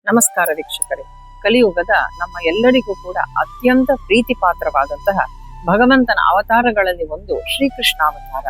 ನಮಸ್ಕಾರ ವೀಕ್ಷಕರೇ. ಕಲಿಯುಗದ ನಮ್ಮ ಎಲ್ಲರಿಗೂ ಕೂಡ ಅತ್ಯಂತ ಪ್ರೀತಿ ಪಾತ್ರವಾದಂತಹ ಭಗವಂತನ ಅವತಾರಗಳಲ್ಲಿ ಒಂದು ಶ್ರೀಕೃಷ್ಣ ಅವತಾರ.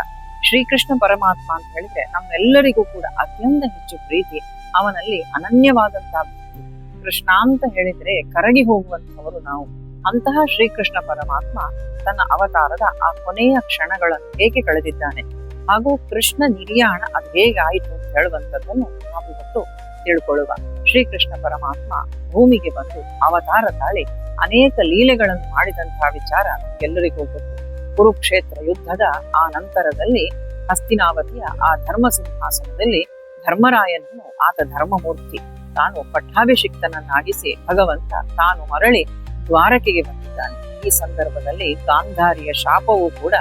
ಶ್ರೀಕೃಷ್ಣ ಪರಮಾತ್ಮ ಅಂತ ಹೇಳಿದ್ರೆ ನಮ್ಮೆಲ್ಲರಿಗೂ ಕೂಡ ಅತ್ಯಂತ ಹೆಚ್ಚು ಪ್ರೀತಿ. ಅವನಲ್ಲಿ ಅನನ್ಯವಾದಂತಹ ಭಕ್ತಿ. ಕೃಷ್ಣ ಅಂತ ಹೇಳಿದ್ರೆ ಕರಗಿ ಹೋಗುವಂತವರು ನಾವು. ಅಂತಹ ಶ್ರೀಕೃಷ್ಣ ಪರಮಾತ್ಮ ತನ್ನ ಅವತಾರದ ಆ ಕೊನೆಯ ಕ್ಷಣಗಳನ್ನು ಹೇಗೆ ಕಳೆದಿದ್ದಾನೆ ಹಾಗೂ ಕೃಷ್ಣ ನಿರ್ಯಾಣ ಅದು ಹೇಗೆ ಆಯಿತು ಅಂತ ಹೇಳುವಂಥದ್ದನ್ನು ನಾವು ಇವತ್ತು ತಿಳ್ಕೊಳ್ಳುವ. ಶ್ರೀಕೃಷ್ಣ ಪರಮಾತ್ಮ ಭೂಮಿಗೆ ಬಂದು ಅವತಾರ ತಾಳಿ ಅನೇಕ ಲೀಲೆಗಳನ್ನು ಮಾಡಿದಂತಹ ವಿಚಾರ ಎಲ್ಲರಿಗೂ ಗೊತ್ತು. ಕುರುಕ್ಷೇತ್ರ ಯುದ್ಧದ ಆ ನಂತರದಲ್ಲಿ ಹಸ್ತಿನಾವತಿಯ ಆ ಧರ್ಮ ಸಿಂಹಾಸನದಲ್ಲಿ ಧರ್ಮರಾಯನನ್ನು ಆತ ಧರ್ಮಮೂರ್ತಿ ತಾನು ಪಟ್ಟಾಭಿಷಿಕ್ತನನ್ನಾಗಿಸಿ ಭಗವಂತ ತಾನು ಮರಳಿ ದ್ವಾರಕೆಗೆ ಬಂದಿದ್ದಾನೆ. ಈ ಸಂದರ್ಭದಲ್ಲಿ ಗಾಂಧಾರಿಯ ಶಾಪವೂ ಕೂಡ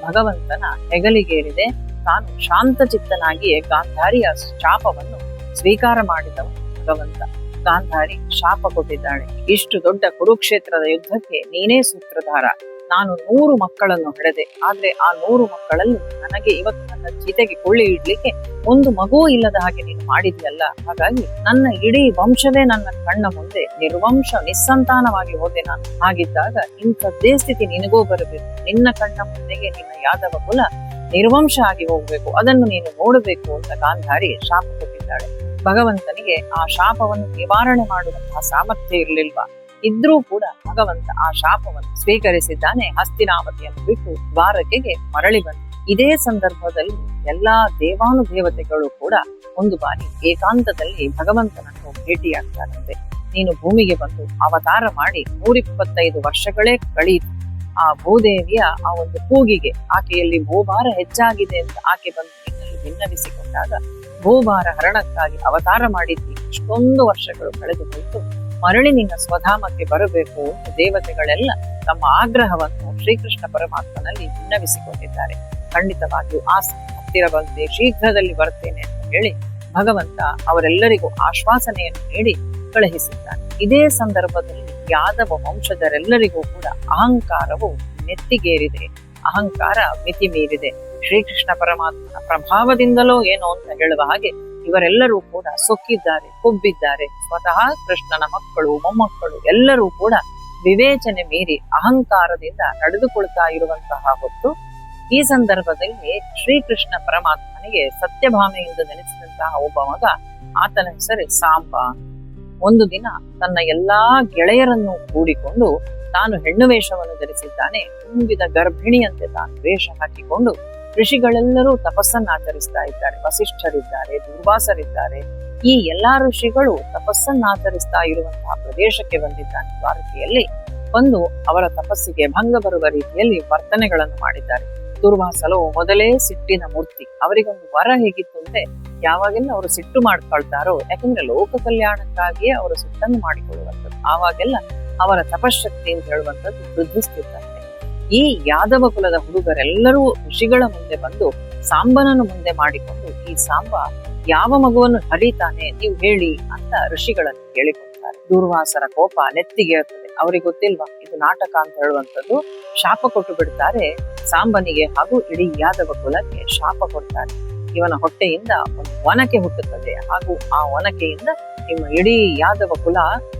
ಭಗವಂತನ ಹೆಗಲಿಗೇರಿದೆ. ತಾನು ಶಾಂತಚಿತ್ತನಾಗಿಯೇ ಗಾಂಧಾರಿಯ ಶಾಪವನ್ನು ಸ್ವೀಕಾರ ಮಾಡಿದವ ಭಗವಂತ. ಗಾಂಧಾರಿ ಶಾಪ ಕೊಟ್ಟಿದ್ದಾಳೆ, ಇಷ್ಟು ದೊಡ್ಡ ಕುರುಕ್ಷೇತ್ರದ ಯುದ್ಧಕ್ಕೆ ನೀನೇ ಸೂತ್ರಧಾರ. ನಾನು 100 ಮಕ್ಕಳನ್ನು ಹಡೆದೆ, ಆದ್ರೆ ಆ 100 ಮಕ್ಕಳಲ್ಲಿ ನನಗೆ ಇವತ್ತು ನನ್ನ ಜೀತೆಗೆ ಕೊಳ್ಳಿ ಇಡ್ಲಿಕ್ಕೆ ಒಂದು ಮಗು ಇಲ್ಲದ ಹಾಗೆ ನೀನು ಮಾಡಿದ್ಯಲ್ಲ. ಹಾಗಾಗಿ ನನ್ನ ಇಡೀ ವಂಶವೇ ನನ್ನ ಕಣ್ಣ ಮುಂದೆ ನಿರ್ವಂಶ ನಿಸ್ಸಂತಾನವಾಗಿ ಹೋದೆ ನಾನು. ಹಾಗಿದ್ದಾಗ ಇಂಥದ್ದೇ ಸ್ಥಿತಿ ನಿನಗೂ ಬರಬೇಕು. ನಿನ್ನ ಕಣ್ಣ ಮುಂದೆಗೆ ನಿನ್ನ ಯಾದವ ಕುಲ ನಿರ್ವಂಶ ಆಗಿ ಹೋಗ್ಬೇಕು, ಅದನ್ನು ನೀನು ನೋಡಬೇಕು ಅಂತ ಗಾಂಧಾರಿ ಶಾಪ ಕೊಟ್ಟಿದ್ದಾಳೆ. ಭಗವಂತನಿಗೆ ಆ ಶಾಪವನ್ನು ನಿವಾರಣೆ ಮಾಡುವಂತಹ ಸಾಮರ್ಥ್ಯ ಇರಲಿಲ್ವಾ? ಇದ್ರೂ ಕೂಡ ಭಗವಂತ ಆ ಶಾಪವನ್ನು ಸ್ವೀಕರಿಸಿದ್ದಾನೆ. ಹಸ್ತಿನಾವತಿಯನ್ನು ಬಿಟ್ಟು ದ್ವಾರಕೆಗೆ ಮರಳಿ ಬಂದ. ಇದೇ ಸಂದರ್ಭದಲ್ಲಿ ಎಲ್ಲಾ ದೇವಾನುದೇವತೆಗಳು ಕೂಡ ಒಂದು ಬಾರಿ ಏಕಾಂತದಲ್ಲಿ ಭಗವಂತನನ್ನು ಭೇಟಿಯಾಗ್ತಾರಂತೆ. ನೀನು ಭೂಮಿಗೆ ಬಂದು ಅವತಾರ ಮಾಡಿ 125 ವರ್ಷಗಳೇ ಕಳೆಯಿತು. ಆ ಭೂದೇವಿಯ ಆ ಒಂದು ಕೂಗಿಗೆ ಆಕೆಯಲ್ಲಿ ಭೂಭಾರ ಹೆಚ್ಚಾಗಿದೆ ಅಂತ ಆಕೆ ಬಂದು ನಿನ್ನಲ್ಲಿ ಭಿನ್ನವಿಸಿಕೊಂಡಾಗ ಭೂಭಾರ ಹರಣಕ್ಕಾಗಿ ಅವತಾರ ಮಾಡಿದ್ದಿ, ಇಷ್ಟೊಂದು ವರ್ಷಗಳು ಕಳೆದು ಹೋಯಿತು, ಮರಳಿ ನಿನ್ನ ಸ್ವಧಾಮಕ್ಕೆ ಬರಬೇಕು ಅಂತ ದೇವತೆಗಳೆಲ್ಲ ತಮ್ಮ ಆಗ್ರಹವನ್ನು ಶ್ರೀಕೃಷ್ಣ ಪರಮಾತ್ಮನಲ್ಲಿ ಭಿನ್ನವಿಸಿಕೊಂಡಿದ್ದಾರೆ. ಖಂಡಿತವಾಗಿಯೂ ಆ ಹತ್ತಿರ ಬಂದೆ, ಶೀಘ್ರದಲ್ಲಿ ಬರ್ತೇನೆ ಅಂತ ಹೇಳಿ ಭಗವಂತ ಅವರೆಲ್ಲರಿಗೂ ಆಶ್ವಾಸನೆಯನ್ನು ನೀಡಿ ಕಳುಹಿಸಿದ್ದಾನೆ. ಇದೇ ಸಂದರ್ಭದಲ್ಲಿ ಯಾದವ ವಂಶಜರೆಲ್ಲರಿಗೂ ಕೂಡ ಅಹಂಕಾರವು ನೆತ್ತಿಗೇರಿದೆ, ಅಹಂಕಾರ ಮಿತಿ ಮೀರಿದೆ. ಶ್ರೀಕೃಷ್ಣ ಪರಮಾತ್ಮನ ಪ್ರಭಾವದಿಂದಲೋ ಏನೋ ಅಂತ ಹೇಳುವ ಹಾಗೆ ಇವರೆಲ್ಲರೂ ಕೂಡ ಸೊಕ್ಕಿದ್ದಾರೆ, ಕೊಬ್ಬಿದ್ದಾರೆ. ಸ್ವತಃ ಕೃಷ್ಣನ ಮಕ್ಕಳು, ಮೊಮ್ಮಕ್ಕಳು ಎಲ್ಲರೂ ಕೂಡ ವಿವೇಚನೆ ಮೀರಿ ಅಹಂಕಾರದಿಂದ ನಡೆದುಕೊಳ್ತಾ ಇರುವಂತಹ ಹೊತ್ತು ಈ ಸಂದರ್ಭದಲ್ಲಿ ಶ್ರೀಕೃಷ್ಣ ಪರಮಾತ್ಮನಿಗೆ ಸತ್ಯಭಾಮೆಯಿಂದ ನೆನೆಸಿದಂತಹ ಒಬ್ಬ ಮಗ, ಆತನ ಹೆಸರೇ ಸಾಂಬ. ಒಂದು ದಿನ ತನ್ನ ಎಲ್ಲಾ ಗೆಳೆಯರನ್ನು ಕೂಡಿಕೊಂಡು ತಾನು ಹೆಣ್ಣು ವೇಷವನ್ನು ಧರಿಸಿದ್ದಾನೆ. ತುಂಬಿದ ಗರ್ಭಿಣಿಯಂತೆ ತಾನು ವೇಷ ಹಾಕಿಕೊಂಡು ಋಷಿಗಳೆಲ್ಲರೂ ತಪಸ್ಸನ್ನಾಚರಿಸ್ತಾ ಇದ್ದಾರೆ. ವಸಿಷ್ಠರಿದ್ದಾರೆ, ದುರ್ವಾಸರಿದ್ದಾರೆ. ಈ ಎಲ್ಲಾ ಋಷಿಗಳು ತಪಸ್ಸನ್ನಾಚರಿಸ್ತಾ ಇರುವಂತಹ ಪ್ರದೇಶಕ್ಕೆ ಬಂದಿದ್ದಾನೆ. ದ್ವಾರಕೆಯಲ್ಲಿ ಬಂದು ಅವರ ತಪಸ್ಸಿಗೆ ಭಂಗ ಬರುವ ರೀತಿಯಲ್ಲಿ ವರ್ತನೆಗಳನ್ನು ಮಾಡಿದ್ದಾರೆ. ದುರ್ವಾಸಲು ಮೊದಲೇ ಸಿಟ್ಟಿನ ಮೂರ್ತಿ. ಅವರಿಗೊಂದು ವರ ಹೇಗಿತ್ತು ಅಂದ್ರೆ, ಯಾವಾಗೆಲ್ಲ ಅವರು ಸಿಟ್ಟು ಮಾಡ್ಕೊಳ್ತಾರೋ, ಯಾಕಂದ್ರೆ ಲೋಕ ಕಲ್ಯಾಣಕ್ಕಾಗಿಯೇ ಅವರು ಸಿಟ್ಟನ್ನು ಮಾಡಿಕೊಳ್ಳುವಂಥದ್ದು, ಆವಾಗೆಲ್ಲ ಅವರ ತಪಶಕ್ತಿ ಅಂತ ಹೇಳುವಂಥದ್ದು ವೃದ್ಧಿಸ್ತಿದ್ದಂತೆ. ಈ ಯಾದವ ಕುಲದ ಹುಡುಗರೆಲ್ಲರೂ ಋಷಿಗಳ ಮುಂದೆ ಬಂದು ಸಾಂಬನನ್ನು ಮುಂದೆ ಮಾಡಿಕೊಂಡು, ಈ ಸಾಂಬ ಯಾವ ಮಗುವನ್ನು ಹರಿತಾನೆ ನೀವು ಹೇಳಿ ಅಂತ ಋಷಿಗಳನ್ನು ಕೇಳಿಕೊಳ್ತಾರೆ. ದುರ್ವಾಸರ ಕೋಪ ನೆತ್ತಿಗೆ ಇರ್ತದೆ. ಅವ್ರಿಗೆ ಗೊತ್ತಿಲ್ವಾ ಇದು ನಾಟಕ ಅಂತ ಹೇಳುವಂಥದ್ದು. ಶಾಪ ಕೊಟ್ಟು ಬಿಡ್ತಾರೆ ಸಾಂಬನಿಗೆ ಹಾಗೂ ಇಡೀ ಯಾದವ ಕುಲಕ್ಕೆ ಶಾಪ ಕೊಡ್ತಾರೆ. ಇವನ ಹೊಟ್ಟೆಯಿಂದ ಒಂದು ಒನಕೆ ಹುಟ್ಟುತ್ತದೆ ಹಾಗೂ ಆ ಒನಕೆಯಿಂದ ನಿಮ್ಮ ಇಡೀ ಯಾದವ ಕುಲ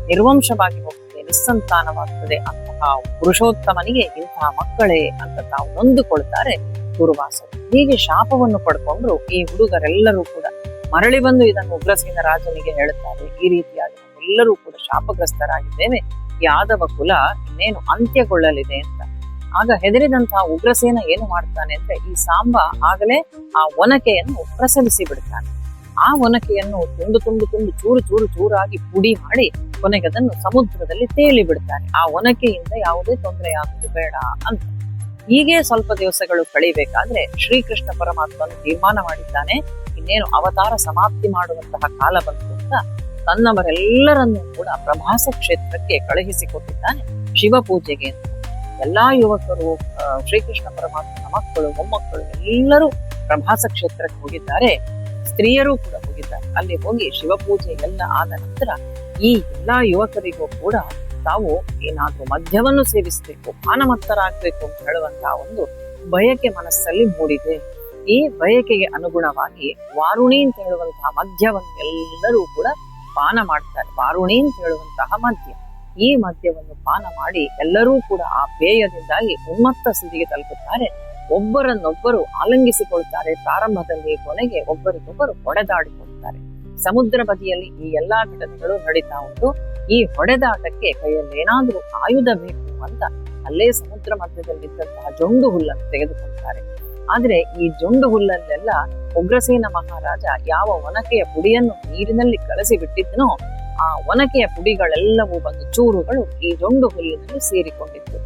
ನಿರ್ವಂಶವಾಗಿ ಹೋಗ್ತದೆ, ನಿಸ್ಸಂತಾನವಾಗ್ತದೆ. ಅಂತಹ ಪುರುಷೋತ್ತಮನಿಗೆ ಇಂತಹ ಮಕ್ಕಳೇ ಅಂತ ತಾವು ನೊಂದುಕೊಳ್ತಾರೆ ದುರ್ವಾಸರು. ಹೀಗೆ ಶಾಪವನ್ನು ಪಡ್ಕೊಂಡ್ರು ಈ ಹುಡುಗರೆಲ್ಲರೂ ಕೂಡ ಮರಳಿ ಬಂದು ಇದನ್ನು ಉಗ್ರಸೇನ ರಾಜನಿಗೆ ಹೇಳುತ್ತಾರೆ. ಈ ರೀತಿಯಾಗಿ ಎಲ್ಲರೂ ಕೂಡ ಶಾಪಗ್ರಸ್ತರಾಗಿದ್ದೇವೆ, ಯಾದವ ಕುಲ ಇನ್ನೇನು ಅಂತ್ಯಗೊಳ್ಳಲಿದೆ ಅಂತ. ಆಗ ಹೆದರಿದಂತಹ ಉಗ್ರಸೇನ ಏನು ಮಾಡ್ತಾನೆ ಅಂದ್ರೆ, ಈ ಸಾಂಬ ಆಗಲೇ ಆ ಒನಕೆಯನ್ನು ಪ್ರಸವಿಸಿ ಬಿಡ್ತಾನೆ. ಆ ಒನಕೆಯನ್ನು ತುಂಡು ತುಂಡು ತುಂಡು ಚೂರು ಚೂರು ಚೂರಾಗಿ ಪುಡಿ ಮಾಡಿ ಕೊನೆಗೆ ಅದನ್ನು ಸಮುದ್ರದಲ್ಲಿ ತೇಲಿ ಬಿಡ್ತಾನೆ. ಆ ಒನಕೆಯಿಂದ ಯಾವುದೇ ತೊಂದರೆ ಆಗುವುದು ಬೇಡ ಅಂತ. ಹೀಗೆ ಸ್ವಲ್ಪ ದಿವಸಗಳು ಕಳಿಬೇಕಾದ್ರೆ ಶ್ರೀಕೃಷ್ಣ ಪರಮಾತ್ಮನು ತೀರ್ಮಾನ ಮಾಡಿದ್ದಾನೆ, ಇನ್ನೇನು ಅವತಾರ ಸಮಾಪ್ತಿ ಮಾಡುವಂತಹ ಕಾಲ ಬಂತು ಅಂತ ತನ್ನವರೆಲ್ಲರನ್ನೂ ಕೂಡ ಪ್ರಭಾಸ ಕ್ಷೇತ್ರಕ್ಕೆ ಕಳುಹಿಸಿಕೊಟ್ಟಿದ್ದಾನೆ ಶಿವ ಪೂಜೆಗೆ ಅಂತ. ಎಲ್ಲಾ ಯುವಕರು, ಶ್ರೀಕೃಷ್ಣ ಪರಮಾತ್ಮನ ಮಕ್ಕಳು, ಮೊಮ್ಮಕ್ಕಳು ಎಲ್ಲರೂ ಪ್ರಭಾಸ ಕ್ಷೇತ್ರಕ್ಕೆ ಹೋಗಿದ್ದಾರೆ. ಸ್ತ್ರೀಯರು ಕೂಡ ಹೋಗಿದ್ದಾರೆ. ಅಲ್ಲಿ ಹೋಗಿ ಶಿವಪೂಜೆ ಎಲ್ಲ ಆದ ನಂತರ ಈ ಎಲ್ಲಾ ಯುವಕರಿಗೂ ಕೂಡ ತಾವು ಏನಾದ್ರೂ ಮದ್ಯವನ್ನು ಸೇವಿಸಬೇಕು, ಪಾನಮತ್ತರಾಗ್ಬೇಕು ಅಂತ ಹೇಳುವಂತಹ ಒಂದು ಬಯಕೆ ಮನಸ್ಸಲ್ಲಿ ಮೂಡಿದೆ. ಈ ಬಯಕೆಗೆ ಅನುಗುಣವಾಗಿ ವಾರುಣಿ ಅಂತ ಹೇಳುವಂತಹ ಮದ್ಯವನ್ನು ಎಲ್ಲರೂ ಕೂಡ ಪಾನ ಮಾಡ್ತಾರೆ. ವಾರುಣಿ ಅಂತ ಹೇಳುವಂತಹ ಮದ್ಯ. ಈ ಮದ್ಯವನ್ನು ಪಾನ ಮಾಡಿ ಎಲ್ಲರೂ ಕೂಡ ಆ ಪೇಯದಿಂದಾಗಿ ಉನ್ಮತ್ತ ಸ್ಥಿತಿಗೆ ತಲುಪುತ್ತಾರೆ. ಒಬ್ಬರನ್ನೊಬ್ಬರು ಆಲಂಗಿಸಿಕೊಳ್ತಾರೆ. ಪ್ರಾರಂಭದಲ್ಲಿ ಕೊನೆಗೆ ಒಬ್ಬರಿಗೊಬ್ಬರು ಹೊಡೆದಾಡಿಕೊಳ್ತಾರೆ. ಸಮುದ್ರ ಬದಿಯಲ್ಲಿ ಈ ಎಲ್ಲಾ ಘಟನೆಗಳು ನಡೀತಾ ಉಂಟು. ಈ ಹೊಡೆದಾಟಕ್ಕೆ ಕೈಯಲ್ಲಿ ಏನಾದ್ರೂ ಆಯುಧ ಬೇಕು ಅಂತ ಅಲ್ಲೇ ಸಮುದ್ರ ಮಧ್ಯದಲ್ಲಿದ್ದಂತಹ ಜೊಂಡು ಹುಲ್ಲನ್ನು ತೆಗೆದುಕೊಳ್ತಾರೆ. ಆದ್ರೆ ಈ ಜೊಂಡು ಹುಲ್ಲಲ್ಲೆಲ್ಲ ಉಗ್ರಸೇನ ಮಹಾರಾಜ ಯಾವ ಒನಕೆಯ ಪುಡಿಯನ್ನು ನೀರಿನಲ್ಲಿ ಕಲಸಿ ಬಿಟ್ಟಿದ್ದನೋ ಆ ಒನಕೆಯ ಪುಡಿಗಳೆಲ್ಲವೂ ಬಂದು ಚೂರುಗಳು ಈ ಜೊಂಡು ಹುಲ್ಲಿನಲ್ಲಿ ಸೇರಿಕೊಂಡಿತ್ತು.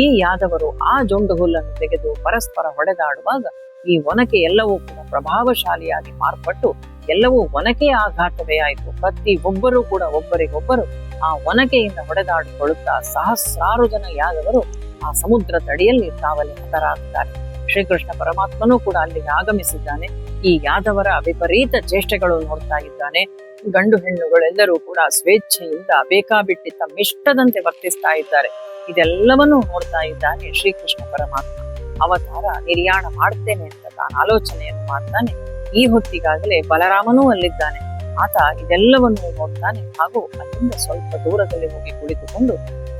ಈ ಯಾದವರು ಆ ಜೊಂಡು ಹುಲ್ಲನ್ನು ತೆಗೆದು ಪರಸ್ಪರ ಹೊಡೆದಾಡುವಾಗ ಈ ಒನಕೆ ಎಲ್ಲವೂ ಕೂಡ ಪ್ರಭಾವಶಾಲಿಯಾಗಿ ಮಾರ್ಪಟ್ಟು ಎಲ್ಲವೂ ಒನಕೆಯ ಆಘಾತವೇ ಆಯಿತು. ಪ್ರತಿ ಒಬ್ಬರೂ ಕೂಡ ಒಬ್ಬರಿಗೊಬ್ಬರು ಆ ಒನಕೆಯಿಂದ ಹೊಡೆದಾಡಿಕೊಳ್ಳುತ್ತಾ ಸಹಸ್ರಾರು ಜನ ಯಾದವರು ಆ ಸಮುದ್ರ ತಡಿಯಲ್ಲಿ ತಾವಲ್ಲಿ ಹತರಾಗ್ತಾರೆ. ಶ್ರೀಕೃಷ್ಣ ಪರಮಾತ್ಮನೂ ಕೂಡ ಅಲ್ಲಿಗೆ ಆಗಮಿಸಿದ್ದಾನೆ. ಈ ಯಾದವರ ವಿಪರೀತ ಚೇಷ್ಟೆಗಳು ನೋಡ್ತಾ ಇದ್ದಾನೆ. ಗಂಡು ಹೆಣ್ಣುಗಳೆಲ್ಲರೂ ಕೂಡ ಸ್ವೇಚ್ಛೆಯಿಂದ ಬೇಕಾಬಿಟ್ಟಿ ತಮ್ಮಿಷ್ಟದಂತೆ ವರ್ತಿಸ್ತಾ ಇದ್ದಾರೆ. ಇದೆಲ್ಲವನ್ನೂ ನೋಡ್ತಾ ಇದ್ದಾನೆ ಶ್ರೀಕೃಷ್ಣ ಪರಮಾತ್ಮ. ಅವತಾರ ನಿರ್ಯಾಣ ಮಾಡ್ತೇನೆ ಅಂತ ತಾನು ಆಲೋಚನೆಯನ್ನು ಮಾಡ್ತಾನೆ. ಈ ಹೊತ್ತಿಗಾಗಲೇ ಬಲರಾಮನೂ ಅಲ್ಲಿದ್ದಾನೆ. ಆತ ಇದೆಲ್ಲವನ್ನೂ ನೋಡ್ತಾನೆ ಹಾಗೂ ಅಲ್ಲಿಂದ ಸ್ವಲ್ಪ ದೂರದಲ್ಲಿ ಹೋಗಿ ಕುಳಿತುಕೊಂಡು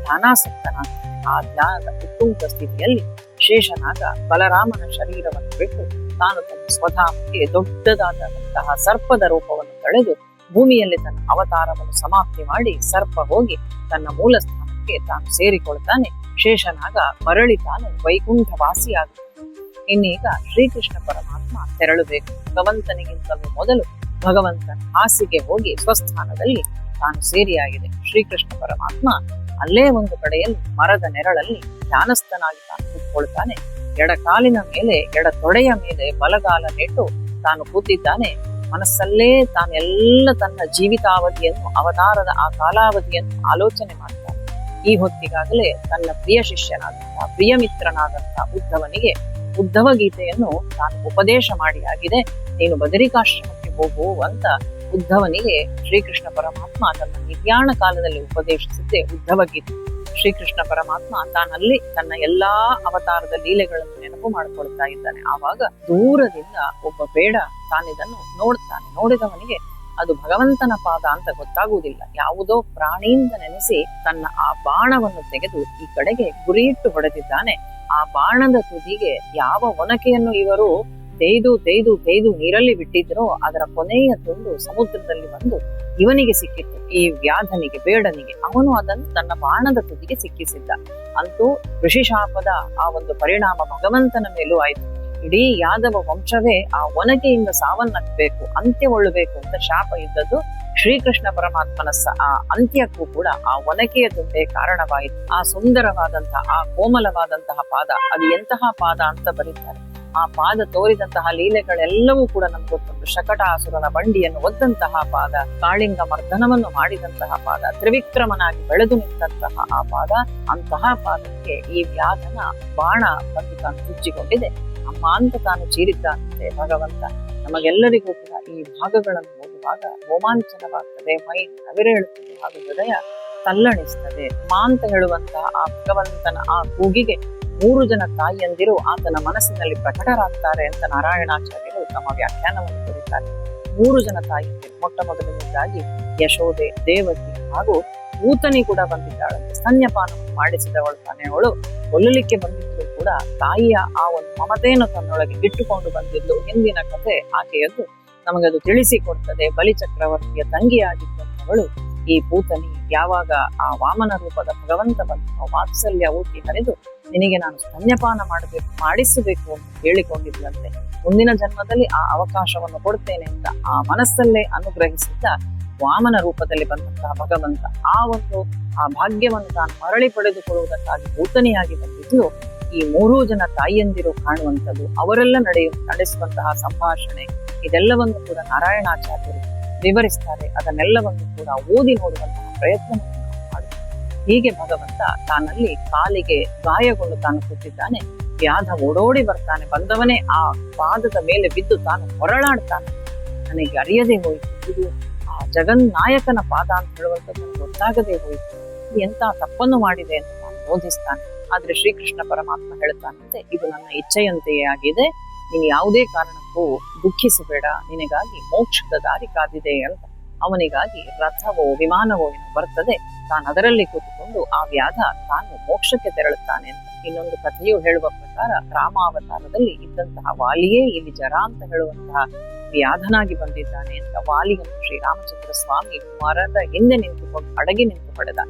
ಧ್ಯಾನಾಸಕ್ತನಾಗ್ತಾನೆ. ಆ ಧ್ಯಾನದ ಉತ್ತುಂಗ ಸ್ಥಿತಿಯಲ್ಲಿ ಶೇಷನಾಗ ಬಲರಾಮನ ಶರೀರವನ್ನು ಬಿಟ್ಟು ತಾನು ತನ್ನ ಸ್ವಧಾಮಕ್ಕೆ ದೊಡ್ಡದಾದಂತಹ ಸರ್ಪದ ರೂಪವನ್ನು ತಳೆದು ಭೂಮಿಯಲ್ಲಿ ತನ್ನ ಅವತಾರವನ್ನು ಸಮಾಪ್ತಿ ಮಾಡಿ ಸರ್ಪ ಹೋಗಿ ತನ್ನ ಮೂಲ ಸ್ಥಾನಕ್ಕೆ ತಾನು ಸೇರಿಕೊಳ್ತಾನೆ. ಶೇಷನಾಗ ಮರಳಿ ತಾನು ವೈಕುಂಠವಾಸಿಯಾಗುತ್ತಾನೆ. ಇನ್ನೀಗ ಶ್ರೀಕೃಷ್ಣ ಪರಮಾತ್ಮ ತೆರಳಬೇಕು. ಭಗವಂತನಿಗಿಂತಲೂ ಮೊದಲು ಭಗವಂತನ ಹಾಸಿಗೆ ಹೋಗಿ ಸ್ವಸ್ಥಾನದಲ್ಲಿ ತಾನು ಸೇರಿಯಾಗಿದೆ. ಶ್ರೀಕೃಷ್ಣ ಪರಮಾತ್ಮ ಅಲ್ಲೇ ಒಂದು ಕಡೆಯಲ್ಲಿ ಮರದ ನೆರಳಲ್ಲಿ ಧ್ಯಾನಸ್ಥನಾಗಿ ತಾನು ಕೂತ್ಕೊಳ್ತಾನೆ. ಎಡಕಾಲಿನ ಮೇಲೆ ಎಡ ತೊಡೆಯ ಮೇಲೆ ಬಲಗಾಲ ನೆಟ್ಟು ತಾನು ಕೂತಿದ್ದಾನೆ. ಮನಸ್ಸಲ್ಲೇ ತಾನೆಲ್ಲ ತನ್ನ ಜೀವಿತಾವಧಿಯನ್ನು ಅವತಾರದ ಆ ಕಾಲಾವಧಿಯನ್ನು ಆಲೋಚನೆ ಮಾಡ್ತಾನೆ. ಈ ಹೊತ್ತಿಗಾಗಲೇ ತನ್ನ ಪ್ರಿಯ ಶಿಷ್ಯನಾದಂತಹ ಪ್ರಿಯ ಮಿತ್ರನಾದಂತಹ ಉದ್ಧವನಿಗೆ ಉದ್ಧವ ಗೀತೆಯನ್ನು ತಾನು ಉಪದೇಶ ಮಾಡಿ ಆಗಿದೆ. ನೀನು ಬದರಿಕಾಶ್ರಮಕ್ಕೆ ಹೋಗು ಅಂತ ಉದ್ಧವನಿಗೆ ಶ್ರೀಕೃಷ್ಣ ಪರಮಾತ್ಮ ತನ್ನ ನಿರ್ಯಾಣ ಕಾಲದಲ್ಲಿ ಉಪದೇಶಿಸಿದ್ದೆ ಉದ್ಧವ ಗೀತೆ. ಶ್ರೀಕೃಷ್ಣ ಪರಮಾತ್ಮ ತಾನಲ್ಲಿ ತನ್ನ ಎಲ್ಲಾ ಅವತಾರದ ಲೀಲೆಗಳನ್ನು ನೆನಪು ಮಾಡಿಕೊಳ್ತಾ ಇದ್ದಾನೆ. ಆವಾಗ ದೂರದಿಂದ ಒಬ್ಬ ಬೇಡ ತಾನಿದನ್ನು ನೋಡ್ತಾನೆ. ನೋಡಿದವನಿಗೆ ಅದು ಭಗವಂತನ ಪಾದ ಅಂತ ಗೊತ್ತಾಗುವುದಿಲ್ಲ. ಯಾವುದೋ ಪ್ರಾಣಿಯಿಂದ ನೆನೆಸಿ ತನ್ನ ಆ ಬಾಣವನ್ನು ತೆಗೆದು ಈ ಕಡೆಗೆ ಗುರಿಯಿಟ್ಟು ಹೊಡೆದಿದ್ದಾನೆ. ಆ ಬಾಣದ ತುದಿಗೆ ಯಾವ ಒನಕೆಯನ್ನು ಇವರು ತೆಯ್ದು ನೀರಲ್ಲಿ ಬಿಟ್ಟಿದ್ರೋ ಅದರ ಕೊನೆಯ ತುಂಡು ಸಮುದ್ರದಲ್ಲಿ ಬಂದು ಇವನಿಗೆ ಸಿಕ್ಕಿತ್ತು. ಈ ವ್ಯಾಧನಿಗೆ ಬೇಡನಿಗೆ ಅವನು ಅದನ್ನು ತನ್ನ ಬಾಣದ ತುದಿಗೆ ಸಿಕ್ಕಿಸಿದ್ದ. ಅಂತೂ ಋಷಿಶಾಪದ ಆ ಒಂದು ಪರಿಣಾಮ ಭಗವಂತನ ಮೇಲೂ ಆಯ್ತು. ಇಡೀ ಯಾದವ ವಂಶವೇ ಆ ಒನಕೆಯಿಂದ ಸಾವನ್ನಪ್ಪಬೇಕು, ಅಂತ್ಯಗೊಳ್ಳಬೇಕು ಅಂತ ಶಾಪ ಇದ್ದದ್ದು ಶ್ರೀಕೃಷ್ಣ ಪರಮಾತ್ಮನ ಆ ಅಂತ್ಯಕ್ಕೂ ಕೂಡ ಆ ಒನಕೆಯ ತುಂಡೇ ಕಾರಣವಾಯಿತು. ಆ ಸುಂದರವಾದಂತಹ ಆ ಕೋಮಲವಾದಂತಹ ಪಾದ, ಅದು ಎಂತಹ ಪಾದ ಅಂತ ಬರೀತಾರೆ. ಆ ಪಾದ ತೋರಿದಂತಹ ಲೀಲೆಗಳೆಲ್ಲವೂ ಕೂಡ ನಮ್ಗೆ ಗೊತ್ತುಂಟು. ಶಕಟಾಸುರನ ಬಂಡಿಯನ್ನು ಒದ್ದಂತಹ ಪಾದ, ಕಾಳಿಂಗ ಮರ್ದನವನ್ನು ಮಾಡಿದಂತಹ ಪಾದ, ತ್ರಿವಿಕ್ರಮನಾಗಿ ಬೆಳೆದು ನಿಂತಹ ಆ ಪಾದ. ಅಂತಹ ಪಾದಕ್ಕೆ ಈ ವ್ಯಾಧನ ಬಾಣ ಬಂದು ತಾನು ಚುಚ್ಚಿಕೊಂಡಿದೆ. ಅಮ್ಮ ಅಂತ ತಾನು ಚೀರಿದ್ದಾನಂತೆ ಭಗವಂತ. ನಮಗೆಲ್ಲರಿಗೂ ಕೂಡ ಈ ಭಾಗಗಳನ್ನು ಓದುವಾಗ ರೋಮಾಂಚನವಾಗ್ತದೆ, ಮೈ ನವಿರೇಳುತ್ತದೆ ಹಾಗೂ ಹೃದಯ ತಲ್ಲಣಿಸ್ತದೆ. ಅಮ್ಮ ಅಂತ ಹೇಳುವಂತಹ ಆ ಭಗವಂತನ ಆ ಕೂಗಿಗೆ 3 ಜನ ತಾಯಿಯಂದಿರು ಆತನ ಮನಸ್ಸಿನಲ್ಲಿ ಪ್ರಕಟರಾಗ್ತಾರೆ ಅಂತ ನಾರಾಯಣಾಚಾರ್ಯರು ತಮ್ಮ ವ್ಯಾಖ್ಯಾನವನ್ನು ಬರೀತಾರೆ. 3 ಜನ ತಾಯಿಯಂದಿರು, ಮೊಟ್ಟ ಮೊದಲನೇದಾಗಿ ಯಶೋದೆ, ದೇವಕಿ ಹಾಗೂ ಊತನಿ ಕೂಡ ಬಂದಿದ್ದಾಳಂತೆ. ಸ್ತನ್ಯಪಾನವನ್ನು ಮಾಡಿಸಿದವಳು ತಾನೇ ಅವಳು. ಕೊಲ್ಲಲಿಕ್ಕೆ ಬಂದಿದ್ರು ಕೂಡ ತಾಯಿಯ ಆ ಒಂದು ಮಮತೆಯನ್ನು ತನ್ನೊಳಗೆ ಇಟ್ಟುಕೊಂಡು ಬಂದಿದ್ದು ಹಿಂದಿನ ಕಥೆ ಆಕೆಯದ್ದು ನಮಗದು ತಿಳಿಸಿಕೊಡ್ತದೆ. ಬಲಿಚಕ್ರವರ್ತಿಯ ತಂಗಿಯಾಗಿದ್ದಂಥವಳು ಈ ಪೂತನಿ ಯಾವಾಗ ಆ ವಾಮನ ರೂಪದ ಭಗವಂತ ಬಂದ ವಾತ್ಸಲ್ಯ ಊಟಿ ಹರಿದು ನಿನಗೆ ನಾನು ಸ್ತನ್ಯಪಾನ ಮಾಡಿಸಬೇಕು ಅಂತ ಹೇಳಿಕೊಂಡಿದ್ದಂತೆ. ಮುಂದಿನ ಜನ್ಮದಲ್ಲಿ ಆ ಅವಕಾಶವನ್ನು ಕೊಡ್ತೇನೆ ಅಂತ ಆ ಮನಸ್ಸಲ್ಲೇ ಅನುಗ್ರಹಿಸಿದ್ದ ವಾಮನ ರೂಪದಲ್ಲಿ ಬಂದಂತಹ ಭಗವಂತ ಆ ಭಾಗ್ಯವನ್ನು ತಾನು ಮರಳಿ ಪಡೆದುಕೊಳ್ಳುವುದಕ್ಕಾಗಿ ಪೂತನಿಯಾಗಿ ಬಂದಿದ್ದು ಈ 3 ಜನ ತಾಯಿಯಂದಿರು ಕಾಣುವಂಥದ್ದು, ಅವರೆಲ್ಲ ನಡೆಸುವಂತಹ ಸಂಭಾಷಣೆ, ಇದೆಲ್ಲವನ್ನು ಕೂಡ ನಾರಾಯಣಾಚಾರ್ಯರು ವಿವರಿಸ್ತಾರೆ. ಅದನ್ನೆಲ್ಲವನ್ನು ಕೂಡ ಓದಿ ನೋಡುವಂತಹ ಪ್ರಯತ್ನವನ್ನು ಮಾಡುತ್ತಾರೆ. ಹೀಗೆ ಭಗವಂತ ತಾನಲ್ಲಿ ಕಾಲಿಗೆ ಗಾಯಗೊಂಡು ತಾನು ಕೂತಿದ್ದಾನೆ. ವ್ಯಾಧ ಓಡೋಡಿ ಬರ್ತಾನೆ. ಬಂದವನೇ ಆ ಪಾದದ ಮೇಲೆ ಬಿದ್ದು ತಾನು ಹೊರಳಾಡ್ತಾನೆ. ನನಗೆ ಅರಿಯದೆ ಹೋಯಿತು, ಇದು ಆ ಜಗನ್ನಾಯಕನ ಪಾದ ಅಂತ ಹೇಳುವಂಥದ್ದು ಗೊತ್ತಾಗದೆ ಹೋಯಿತು, ಎಂತ ತಪ್ಪನ್ನು ಮಾಡಿದೆ ಅಂತ ತಾನು ಬೋಧಿಸ್ತಾನೆ. ಆದ್ರೆ ಶ್ರೀಕೃಷ್ಣ ಪರಮಾತ್ಮ ಹೇಳ್ತಾನಂತೆ, ಇದು ನನ್ನ ಇಚ್ಛೆಯಂತೆಯೇ ಆಗಿದೆ, ನೀನು ಯಾವುದೇ ಕಾರಣಕ್ಕೂ ದುಃಖಿಸಬೇಡ, ನಿನಗಾಗಿ ಮೋಕ್ಷದ ದಾರಿ ಕಾದಿದೆ ಅಂತ. ಅವನಿಗಾಗಿ ರಥವೋ ವಿಮಾನವೋ ಏನು ಬರ್ತದೆ, ತಾನು ಅದರಲ್ಲಿ ಕೂತುಕೊಂಡು ಆ ವ್ಯಾಧ ತಾನು ಮೋಕ್ಷಕ್ಕೆ ತೆರಳುತ್ತಾನೆ ಅಂತ. ಇನ್ನೊಂದು ಕಥೆಯು ಹೇಳುವ ಪ್ರಕಾರ ರಾಮಾವತಾರದಲ್ಲಿ ಇದ್ದಂತಹ ವಾಲಿಯೇ ಇಲ್ಲಿ ಜರ ಅಂತ ಹೇಳುವಂತಹ ವ್ಯಾಧನಾಗಿ ಬಂದಿದ್ದಾನೆ ಅಂತ. ವಾಲಿಯನ್ನು ಶ್ರೀರಾಮಚಂದ್ರ ಸ್ವಾಮಿ ಮರದ ಹಿಂದೆ ನಿಂತುಕೊಂಡು ಅಡಗಿ ನಿಂತು ಪಡೆದ.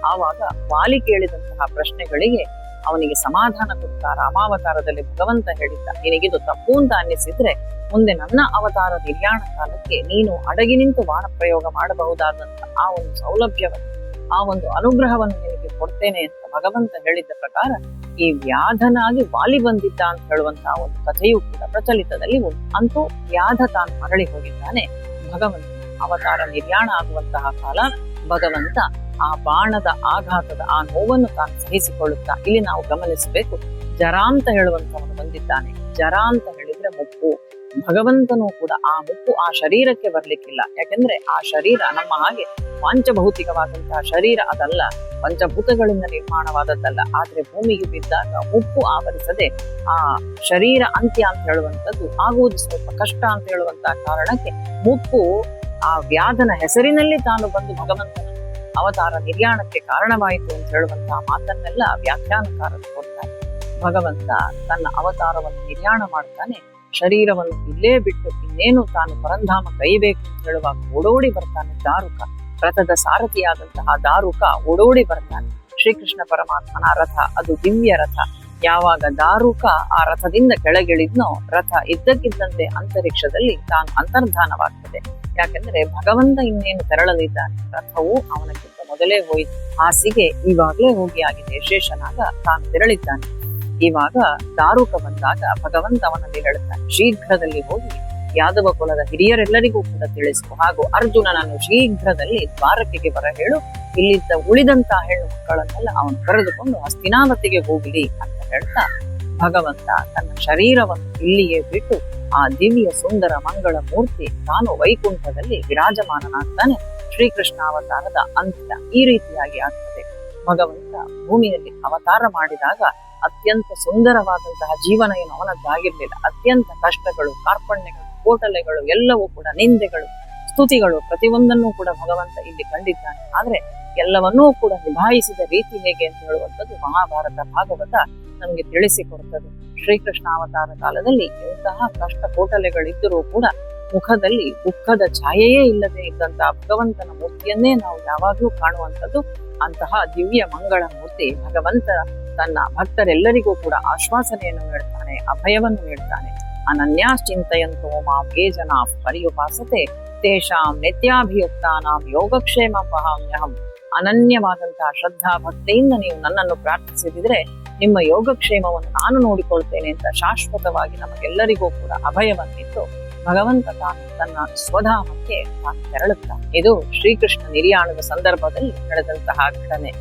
ಆವಾಗ ವಾಲಿ ಕೇಳಿದಂತಹ ಪ್ರಶ್ನೆಗಳಿಗೆ ಅವನಿಗೆ ಸಮಾಧಾನ ಕೊಡ್ತಾ ರಾಮಾವತಾರದಲ್ಲಿ ಭಗವಂತ ಹೇಳಿದ್ದ, ನಿನಗಿದು ತಪ್ಪು ಅಂತ ಅನ್ನಿಸಿದ್ರೆ ಮುಂದೆ ನನ್ನ ಅವತಾರ ನಿರ್ಯಾಣ ಕಾಲಕ್ಕೆ ನೀನು ಅಡಗಿ ನಿಂತು ಬಾಣ ಪ್ರಯೋಗ ಮಾಡಬಹುದಾದಂತ ಆ ಒಂದು ಸೌಲಭ್ಯವನ್ನು, ಆ ಒಂದು ಅನುಗ್ರಹವನ್ನು ನಿನಗೆ ಕೊಡ್ತೇನೆ ಅಂತ ಭಗವಂತ ಹೇಳಿದ್ದ ಪ್ರಕಾರ ಈ ವ್ಯಾಧನಾಗಿ ವಾಲಿ ಬಂದಿದ್ದ ಅಂತ ಹೇಳುವಂತಹ ಒಂದು ಕಥೆಯೂ ಕೂಡ ಪ್ರಚಲಿತದಲ್ಲಿ ಉಂಟು. ಅಂತೂ ವ್ಯಾಧ ತಾನು ಮರಳಿ ಹೋಗಿದ್ದಾನೆ. ಭಗವಂತ ಅವತಾರ ನಿರ್ಯಾಣ ಆಗುವಂತಹ ಕಾಲ ಭಗವಂತ ಆ ಬಾಣದ ಆಘಾತದ ಆ ನೋವನ್ನು ತಾನು ಸಹಿಸಿಕೊಳ್ಳುತ್ತಾ, ಇಲ್ಲಿ ನಾವು ಗಮನಿಸಬೇಕು, ಜರ ಅಂತ ಹೇಳುವಂತವನು ಬಂದಿದ್ದಾನೆ. ಜರ ಅಂತ ಹೇಳಿದ್ರೆ ಮುಪ್ಪು. ಭಗವಂತನೂ ಕೂಡ ಆ ಮುಪ್ಪು ಆ ಶರೀರಕ್ಕೆ ಬರ್ಲಿಕ್ಕಿಲ್ಲ. ಯಾಕೆಂದ್ರೆ ಆ ಶರೀರ ನಮ್ಮ ಹಾಗೆ ಪಾಂಚಭೌತಿಕವಾದಂತಹ ಶರೀರ ಅದಲ್ಲ, ಪಂಚಭೂತಗಳಿಂದ ನಿರ್ಮಾಣವಾದದ್ದಲ್ಲ. ಆದ್ರೆ ಭೂಮಿಗೆ ಬಿದ್ದಾಗ ಮುಪ್ಪು ಆವರಿಸದೆ ಆ ಶರೀರ ಅಂತ್ಯ ಅಂತ ಹೇಳುವಂಥದ್ದು ಆಗುವುದು ಸ್ವಲ್ಪ ಕಷ್ಟ ಅಂತ ಹೇಳುವಂತಹ ಕಾರಣಕ್ಕೆ ಮುಪ್ಪು ಆ ವ್ಯಾಧನ ಹೆಸರಿನಲ್ಲಿ ತಾನು ಬಂದು ಭಗವಂತನ ಅವತಾರ ನಿರ್ಯಾಣಕ್ಕೆ ಕಾರಣವಾಯಿತು ಅಂತ ಹೇಳುವಂತಹ ಮಾತನ್ನೆಲ್ಲ ವ್ಯಾಖ್ಯಾನಕಾರರು ಕೊಡ್ತಾರೆ. ಭಗವಂತ ತನ್ನ ಅವತಾರವನ್ನು ನಿರ್ಯಾಣ ಮಾಡ್ತಾನೆ. ಶರೀರವನ್ನು ಇಲ್ಲೇ ಬಿಟ್ಟು ಇನ್ನೇನು ತಾನು ಪರಂಧಾಮ ಕೈಬೇಕು ಅಂತ ಹೇಳುವಾಗ ಓಡೋಡಿ ಬರ್ತಾನೆ ದಾರುಕ. ರಥದ ಸಾರಥಿಯಾದಂತಹ ದಾರುಕ ಓಡೋಡಿ ಬರ್ತಾನೆ. ಶ್ರೀಕೃಷ್ಣ ಪರಮಾತ್ಮನ ರಥ ಅದು ದಿವ್ಯ ರಥ. ಯಾವಾಗ ದಾರುಕ ಆ ರಥದಿಂದ ಕೆಳಗಿಳಿದ್ನೋ ರಥ ಇದ್ದಕ್ಕಿದ್ದಂತೆ ಅಂತರಿಕ್ಷದಲ್ಲಿ ತಾನು ಅಂತರ್ಧಾನವಾಗ್ತದೆ. ಯಾಕೆಂದ್ರೆ ಭಗವಂತ ಇನ್ನೇನು ತೆರಳಲಿದ್ದಾನೆ. ರಥವು ಅವನಕ್ಕಿಂತ ಮೊದಲೇ ಹೋಯಿತು. ಹಾಸಿಗೆ ಈವಾಗಲೇ ಹೋಗಿ ಆಗಿದೆ. ಶೇಷನಾಗ ತಾನು ತೆರಳಿದ್ದಾನೆ. ಇವಾಗ ದಾರುಕ ಬಂದಾಗ ಭಗವಂತ ಅವನಲ್ಲಿ ಹೇಳುತ್ತಾನೆ, ಶೀಘ್ರದಲ್ಲಿ ಹೋಗಿ ಯಾದವ ಕುಲದ ಹಿರಿಯರೆಲ್ಲರಿಗೂ ಕೂಡ ತಿಳಿಸು, ಹಾಗೂ ಅರ್ಜುನನನ್ನು ಶೀಘ್ರದಲ್ಲಿ ದ್ವಾರಕೆಗೆ ಬರ ಹೇಳು. ಇಲ್ಲಿದ್ದ ಉಳಿದಂತಹ ಹೆಣ್ಣು ಮಕ್ಕಳನ್ನೆಲ್ಲ ಅವನು ಕರೆದುಕೊಂಡು ಹಸ್ತಿನಾವತಿಗೆ ಹೋಗಲಿ ಅಂತ ಹೇಳ್ತಾ ಭಗವಂತ ತನ್ನ ಶರೀರವನ್ನು ಇಲ್ಲಿಯೇ ಬಿಟ್ಟು ಆ ದಿವ್ಯ ಸುಂದರ ಮಂಗಳ ಮೂರ್ತಿ ತಾನು ವೈಕುಂಠದಲ್ಲಿ ವಿರಾಜಮಾನನಾಗ್ತಾನೆ. ಶ್ರೀಕೃಷ್ಣ ಅವತಾರದ ಅಂತ್ಯ ಈ ರೀತಿಯಾಗಿ ಆಗ್ತದೆ. ಭಗವಂತ ಭೂಮಿಯಲ್ಲಿ ಅವತಾರ ಮಾಡಿದಾಗ ಅತ್ಯಂತ ಸುಂದರವಾದಂತಹ ಜೀವನ ಏನು ಅವನದ್ದಾಗಿರ್ಲಿಲ್ಲ. ಅತ್ಯಂತ ಕಷ್ಟಗಳು, ಕಾರ್ಪಣ್ಯಗಳು, ಕೋಟಲೆಗಳು, ಎಲ್ಲವೂ ಕೂಡ ನಿಂದೆಗಳು, ಸ್ತುತಿಗಳು, ಪ್ರತಿಯೊಂದನ್ನೂ ಕೂಡ ಭಗವಂತ ಇಲ್ಲಿ ಕಂಡಿದ್ದಾನೆ. ಆದ್ರೆ ಎಲ್ಲವನ್ನೂ ಕೂಡ ನಿಭಾಯಿಸಿದ ರೀತಿ ಹೇಗೆ ಅಂತ ಹೇಳುವಂಥದ್ದು ಮಹಾಭಾರತ ಭಾಗವತ ನಮಗೆ ತಿಳಿಸಿಕೊಡುತ್ತದೆ. ಶ್ರೀಕೃಷ್ಣ ಅವತಾರ ಕಾಲದಲ್ಲಿ ಎಂತಹ ಕಷ್ಟ ಕೋಟಲೆಗಳಿದ್ದರೂ ಕೂಡ ಮುಖದಲ್ಲಿ ದುಃಖದ ಛಾಯೆಯೇ ಇಲ್ಲದೆ ಇದ್ದಂತಹ ಭಗವಂತನ ಮೂರ್ತಿಯನ್ನೇ ನಾವು ಯಾವಾಗ್ಲೂ ಕಾಣುವಂಥದ್ದು. ಅಂತಹ ದಿವ್ಯ ಮಂಗಳ ಮೂರ್ತಿ ಭಗವಂತ ತನ್ನ ಭಕ್ತರೆಲ್ಲರಿಗೂ ಕೂಡ ಆಶ್ವಾಸನೆಯನ್ನು ನೀಡ್ತಾನೆ, ಅಭಯವನ್ನು ನೀಡ್ತಾನೆ. ಅನನ್ಯಾಶ್ಚಿಂತಯಂತೋ ಮಾಂ ಯೇ ಜನಾಃ ಪರ್ಯುಪಾಸತೆ ತೇಷಾಂ ನಿತ್ಯಾಭಿಯುಕ್ತಾನಾಂ ಯೋಗಕ್ಷೇಮಂ ವಹಾಮ್ಯಹಂ. ಅನನ್ಯವಾದಂತಹ ಶ್ರದ್ಧಾ ಭಕ್ತಿಯಿಂದ ನೀವು ನನ್ನನ್ನು ಪ್ರಾರ್ಥಿಸಿದ್ರೆ ನಿಮ್ಮ ಯೋಗಕ್ಷೇಮವನ್ನು ನಾನು ನೋಡಿಕೊಳ್ತೇನೆ ಅಂತ ಶಾಶ್ವತವಾಗಿ ನಮಗೆಲ್ಲರಿಗೂ ಕೂಡ ಅಭಯವನ್ನಿತ್ತು ಭಗವಂತ ತಾನು ತನ್ನ ಸ್ವಧಾಮಕ್ಕೆ ತಾನು ತೆರಳುತ್ತಾನೆ. ಇದು ಶ್ರೀಕೃಷ್ಣ ನಿರ್ಯಾಣದ ಸಂದರ್ಭದಲ್ಲಿ ನಡೆದಂತಹ ಘಟನೆ.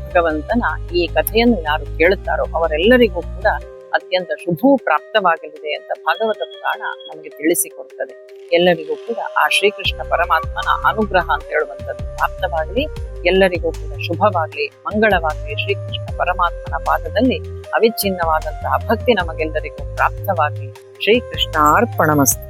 ಭಗವಂತನ ಈ ಕಥೆಯನ್ನು ಯಾರು ಕೇಳುತ್ತಾರೋ ಅವರೆಲ್ಲರಿಗೂ ಕೂಡ ಅತ್ಯಂತ ಶುಭವೂ ಪ್ರಾಪ್ತವಾಗಲಿದೆ ಅಂತ ಭಾಗವತ ಪುರಾಣ ನಮಗೆ ತಿಳಿಸಿಕೊಡುತ್ತದೆ. ಎಲ್ಲರಿಗೂ ಕೂಡ ಆ ಶ್ರೀಕೃಷ್ಣ ಪರಮಾತ್ಮನ ಅನುಗ್ರಹ ಅಂತ ಹೇಳುವಂಥದ್ದು ಪ್ರಾಪ್ತವಾಗಲಿ, ಎಲ್ಲರಿಗೂ ಕೂಡ ಶುಭವಾಗಲಿ, ಮಂಗಳವಾಗಲಿ. ಶ್ರೀಕೃಷ್ಣ ಪರಮಾತ್ಮನ ಪಾದದಲ್ಲಿ ಅವಿಚ್ಛಿನ್ನವಾದಂತಹ ಭಕ್ತಿ ನಮಗೆಲ್ಲರಿಗೂ ಪ್ರಾಪ್ತವಾಗಲಿ. ಶ್ರೀಕೃಷ್ಣ ಅರ್ಪಣಮಸ್ತು.